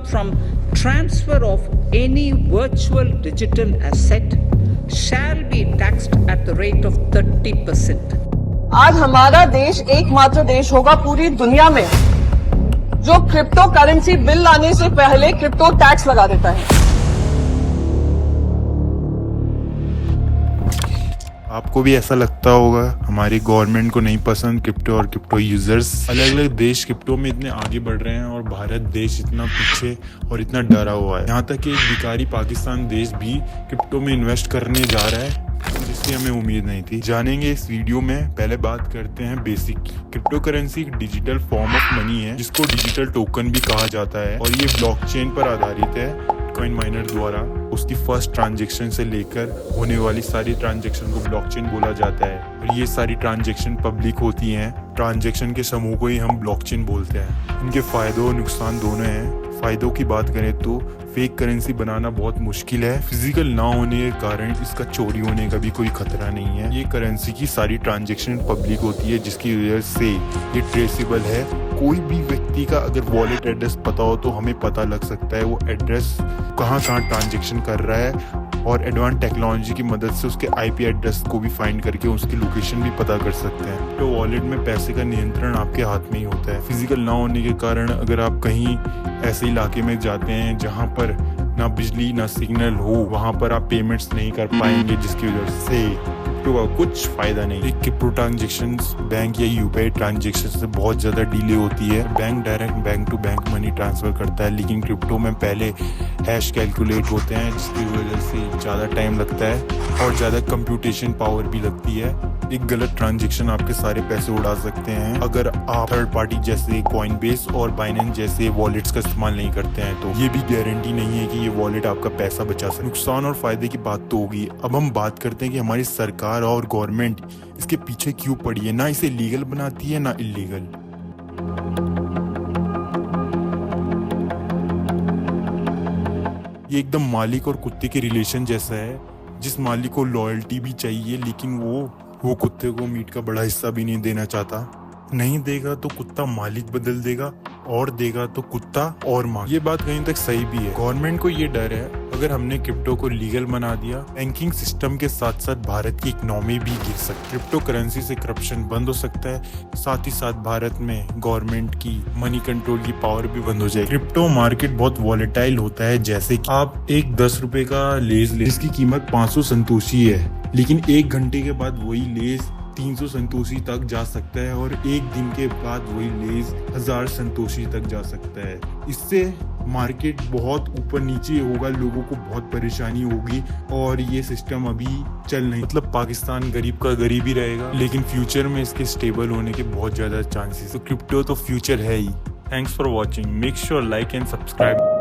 from transfer of any virtual digital asset shall be taxed at the rate of 30%. आज हमारा देश एकमात्र देश होगा पूरी दुनिया में जो क्रिप्टो करेंसी बिल लाने से पहले क्रिप्टो टैक्स लगा देता है। आपको भी ऐसा लगता होगा हमारी गवर्नमेंट को नहीं पसंद क्रिप्टो और क्रिप्टो यूजर्स। अलग अलग देश क्रिप्टो में इतने आगे बढ़ रहे हैं और भारत देश इतना पीछे और इतना डरा हुआ है। यहाँ तक कि एक भिखारी पाकिस्तान देश भी क्रिप्टो में इन्वेस्ट करने जा रहा है जिसकी हमें उम्मीद नहीं थी। जानेंगे इस वीडियो में। पहले बात करते हैं बेसिक। क्रिप्टो करेंसी एक डिजिटल फॉर्म ऑफ मनी है जिसको डिजिटल टोकन भी कहा जाता है और ये ब्लॉकचेन पर आधारित है। बिटकॉइन माइनर द्वारा उसकी फर्स्ट ट्रांजैक्शन से लेकर होने वाली सारी ट्रांजैक्शन को ब्लॉकचेन बोला जाता है और ये सारी ट्रांजैक्शन पब्लिक होती हैं। ट्रांजैक्शन के समूह को ही हम ब्लॉकचेन बोलते हैं। इनके फायदे और नुकसान दोनों हैं। फायदों की बात करें तो फेक करेंसी बनाना बहुत मुश्किल है। फिजिकल ना होने के कारण इसका चोरी होने का भी कोई खतरा नहीं है। ये करेंसी की सारी ट्रांजैक्शन पब्लिक होती है जिसकी वजह से ये ट्रेसेबल है। कोई भी व्यक्ति का अगर वॉलेट एड्रेस पता हो तो हमें पता लग सकता है वो एड्रेस कहाँ ट्रांजैक्शन कर रहा है और एडवांस टेक्नोलॉजी की मदद से उसके आईपी एड्रेस को भी फाइंड करके उसकी लोकेशन भी पता कर सकते हैं। तो वॉलेट में पैसे का नियंत्रण आपके हाथ में ही होता है। फिजिकल ना होने के कारण अगर आप कहीं ऐसे इलाके में जाते हैं जहाँ पर ना बिजली ना सिग्नल हो, वहाँ पर आप पेमेंट्स नहीं कर पाएंगे जिसकी वजह से क्रिप्टो का कुछ फायदा नहीं। एक क्रिप्टो ट्रांजेक्शन बैंक या यूपीआई ट्रांजेक्शन से बहुत ज्यादा डिले होती है। Bank direct bank to bank money transfer करता है लेकिन क्रिप्टो में पहले हैश कैलकुलेट होते हैं जिसकी वजह से ज्यादा टाइम लगता है और ज्यादा कंप्यूटेशन पावर भी लगती है। एक गलत ट्रांजेक्शन आपके सारे पैसे उड़ा सकते हैं अगर आप थर्ड पार्टी जैसे कॉइनबेस और बाइनेंस जैसे वॉलेट्स का इस्तेमाल नहीं करते हैं। तो ये भी गारंटी नहीं है कि ये वॉलेट आपका पैसा बचा सके। नुकसान और फायदे की बात तो होगी। अब हम बात करते हैं कि हमारी सरकार और गवर्नमेंट इसके पीछे क्यों पड़ी है। ना इसे लीगल बनाती है ना इलीगल। ये एकदम मालिक और कुत्ते के रिलेशन जैसा है जिस मालिक को लॉयल्टी भी चाहिए लेकिन वो कुत्ते को मीट का बड़ा हिस्सा भी नहीं देना चाहता। नहीं देगा तो कुत्ता मालिक बदल देगा और देगा तो कुत्ता और मार। ये बात कहीं तक सही भी है। गवर्नमेंट को ये डर है अगर हमने क्रिप्टो को लीगल बना दिया बैंकिंग सिस्टम के साथ साथ भारत की इकोनॉमी भी गिर सकती है। क्रिप्टो करेंसी से करप्शन बंद हो सकता है। साथ ही साथ भारत में गवर्नमेंट की मनी कंट्रोल की पावर भी बंद हो जाएगी। क्रिप्टो मार्केट बहुत वॉलेटाइल होता है। जैसे कि आप एक 10 रुपए का लेज ले जिसकी कीमत 500 संतोषी है लेकिन 1 घंटे के बाद वही लेज 300 संतोषी तक जा सकता है और 1 दिन के बाद वही लेज 1000 संतोषी तक जा सकता है। इससे मार्केट बहुत ऊपर नीचे होगा, लोगों को बहुत परेशानी होगी और ये सिस्टम अभी चल नहीं। मतलब पाकिस्तान गरीब का गरीब ही रहेगा लेकिन फ्यूचर में इसके स्टेबल होने के बहुत ज्यादा चांसेस। तो क्रिप्टो तो फ्यूचर है ही। Thanks for watching. Make sure like and subscribe.